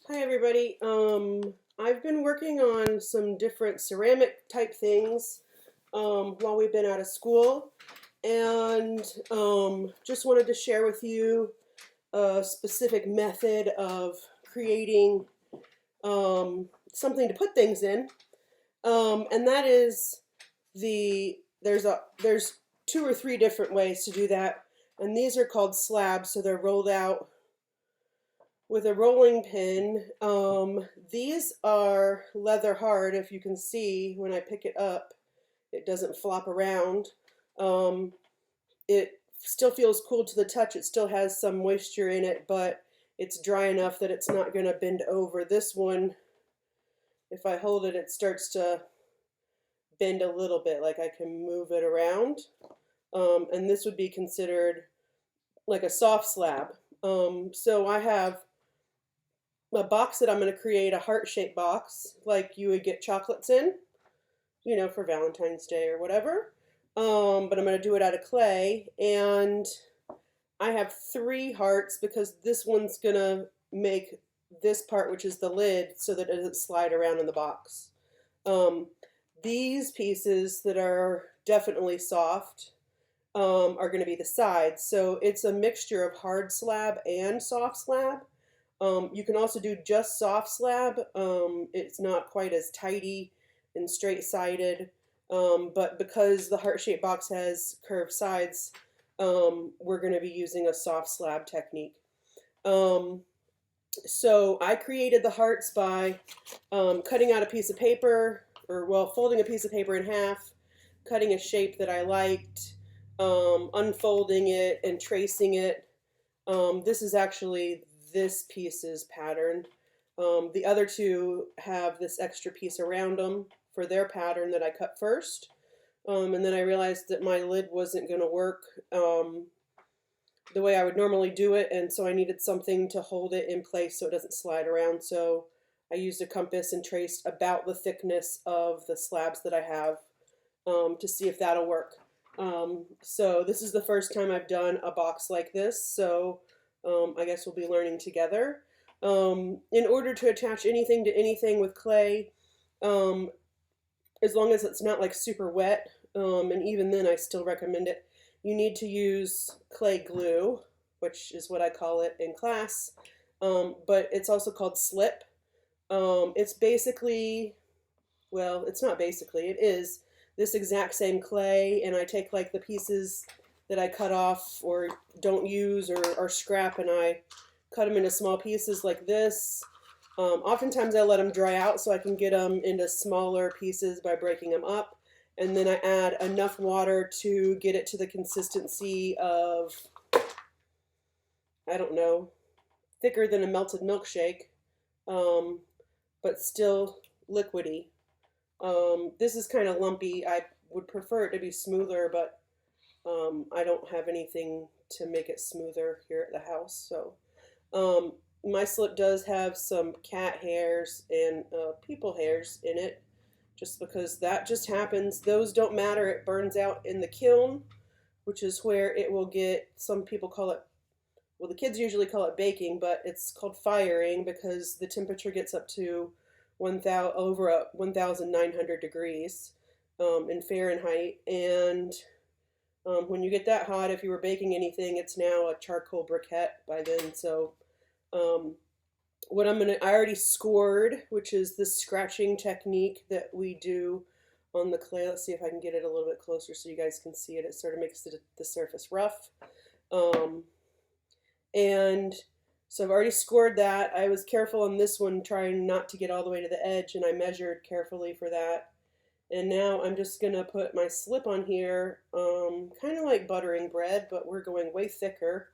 Hi everybody. I've been working on some different ceramic type things while we've been out of school, and just wanted to share with you a specific method of creating something to put things in, and that is there's two or three different ways to do that, and these are called slabs, so they're rolled out with a rolling pin. These are leather hard. If you can see when I pick it up, it doesn't flop around. Um, it still feels cool to the touch. It still has some moisture in it, but it's dry enough that it's not going to bend over. This one, if I hold it, it starts to bend a little bit, like I can move it around. And this would be considered like a soft slab. So I have a box that I'm going to create, a heart-shaped box like you would get chocolates in, for Valentine's Day or whatever. But I'm going to do it out of clay, and I have three hearts because this one's going to make this part, which is the lid, so that it doesn't slide around in the box. Um, these pieces that are definitely soft are going to be the sides. So it's a mixture of hard slab and soft slab. You can also do just soft slab. It's not quite as tidy and straight-sided, but because the heart-shaped box has curved sides, we're going to be using a soft slab technique. So I created the hearts by cutting out a piece of paper, or well, folding a piece of paper in half, cutting a shape that I liked, unfolding it and tracing it. This is actually this piece's pattern. The other two have this extra piece around them for their pattern that I cut first. And then I realized that my lid wasn't going to work the way I would normally do it, and so I needed something to hold it in place so it doesn't slide around. So I used a compass and traced about the thickness of the slabs that I have to see if that'll work. So this is the first time I've done a box like this, so I guess we'll be learning together. In order to attach anything to anything with clay, um, as long as it's not like super wet, and even then I still recommend it, you need to use clay glue, which is what I call it in class, but it's also called slip. It's basically, well, it's not basically, it is this exact same clay, and I take like the pieces that I cut off or don't use or scrap, and I cut them into small pieces like this. Oftentimes I let them dry out so I can get them into smaller pieces by breaking them up, and then I add enough water to get it to the consistency of, I don't know, thicker than a melted milkshake, um, but still liquidy. This is kind of lumpy. I would prefer it to be smoother, but I don't have anything to make it smoother here at the house. So my slip does have some cat hairs and people hairs in it, just because that just happens. Those don't matter. It burns out in the kiln, which is where it will get, some people call it, well, the kids usually call it baking, but it's called firing because the temperature gets up to 1,000, over 1,900 degrees in Fahrenheit. And when you get that hot, if you were baking anything, it's now a charcoal briquette by then. So um, what I already scored, which is the scratching technique that we do on the clay. Let's see if I can get it a little bit closer so you guys can see it. It sort of makes the surface rough. And so I've already scored that. I was careful on this one, trying not to get all the way to the edge, and I measured carefully for that. And now I'm just going to put my slip on here, kind of like buttering bread, but we're going way thicker.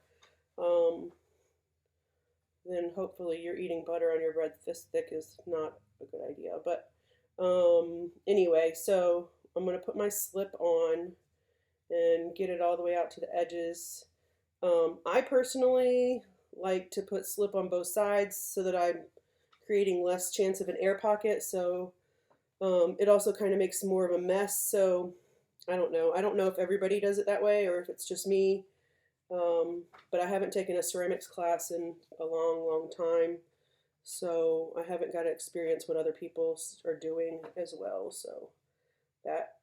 Then hopefully you're eating butter on your bread this thick is not a good idea. But anyway, so I'm going to put my slip on and get it all the way out to the edges. I personally like to put slip on both sides so that I'm creating less chance of an air pocket. So it also kind of makes more of a mess. So I don't know. I don't know if everybody does it that way or if it's just me. But I haven't taken a ceramics class in a long, long time. So I haven't got to experience what other people are doing as well. So that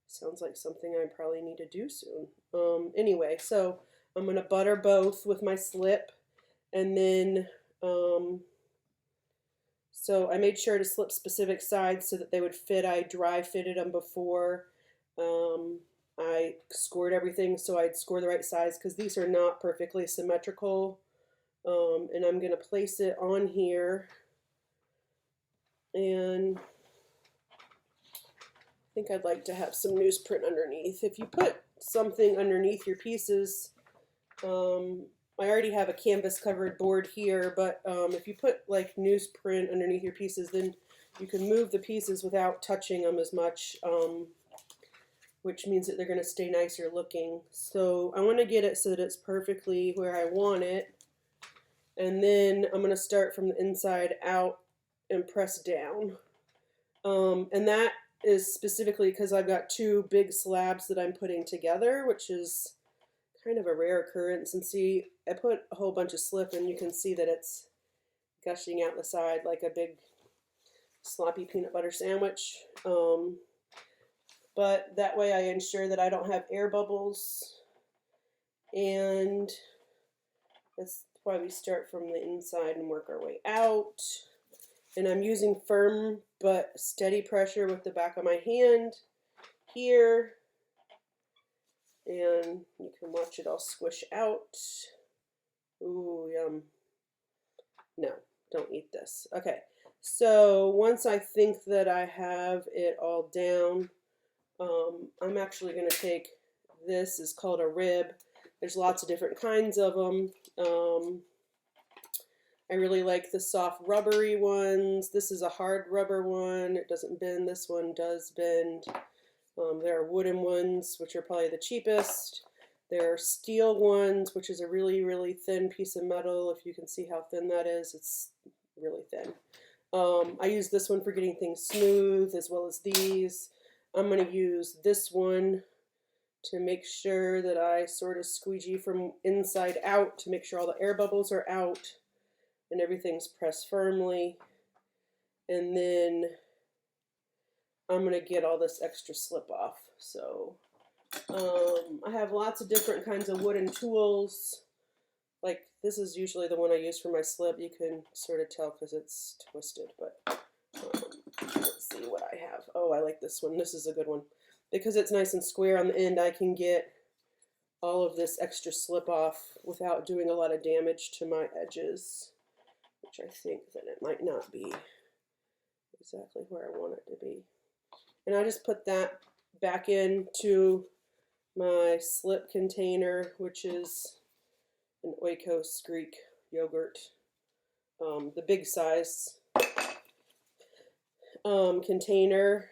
sounds like something I probably need to do soon. Anyway, so I'm going to butter both with my slip, and then so I made sure to slip specific sides so that they would fit. I dry fitted them before. I scored everything so I'd score the right size because these are not perfectly symmetrical. And I'm going to place it on here, and I think I'd like to have some newsprint underneath. If you put something underneath your pieces, I already have a canvas covered board here, but if you put like newsprint underneath your pieces, then you can move the pieces without touching them as much, which means that they're going to stay nicer looking. So I want to get it so that it's perfectly where I want it. And then I'm going to start from the inside out and press down. And that is specifically because I've got two big slabs that I'm putting together, which is kind of a rare occurrence. And see, I put a whole bunch of slip and you can see that it's gushing out the side like a big sloppy peanut butter sandwich. But that way I ensure that I don't have air bubbles, and that's why we start from the inside and work our way out. And I'm using firm but steady pressure with the back of my hand here, and you can watch it all squish out. Ooh, yum. No, don't eat this. Okay, so once I think that I have it all down, I'm actually going to take, this is called a rib. There's lots of different kinds of them. I really like the soft rubbery ones. This is a hard rubber one. It doesn't bend. This one does bend. There are wooden ones, which are probably the cheapest. There are steel ones, which is a really, really thin piece of metal. If you can see how thin that is, it's really thin. I use this one for getting things smooth, as well as these. I'm going to use this one to make sure that I sort of squeegee from inside out to make sure all the air bubbles are out and everything's pressed firmly. And then I'm going to get all this extra slip off. So I have lots of different kinds of wooden tools. Like this is usually the one I use for my slip. You can sort of tell because it's twisted, but let's see what I have. Oh, I like this one. This is a good one. Because it's nice and square on the end, I can get all of this extra slip off without doing a lot of damage to my edges, which I think that it might not be exactly where I want it to be. And I just put that back into my slip container, which is an Oikos Greek yogurt, the big size container,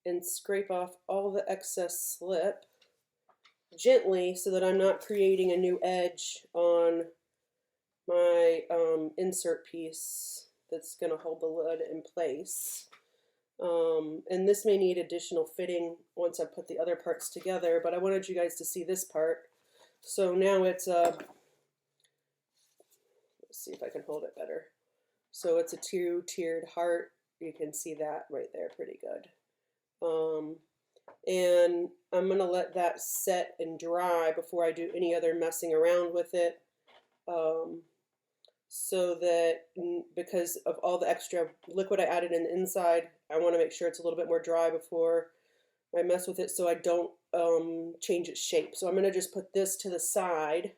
and scrape off all the excess slip gently so that I'm not creating a new edge on my insert piece that's going to hold the lid in place. And this may need additional fitting once I put the other parts together, but I wanted you guys to see this part. So now it's a, let's see if I can hold it better. So it's a two-tiered heart. You can see that right there pretty good. And I'm going to let that set and dry before I do any other messing around with it. So that, because of all the extra liquid I added in the inside, I want to make sure it's a little bit more dry before I mess with it so I don't change its shape. So I'm going to just put this to the side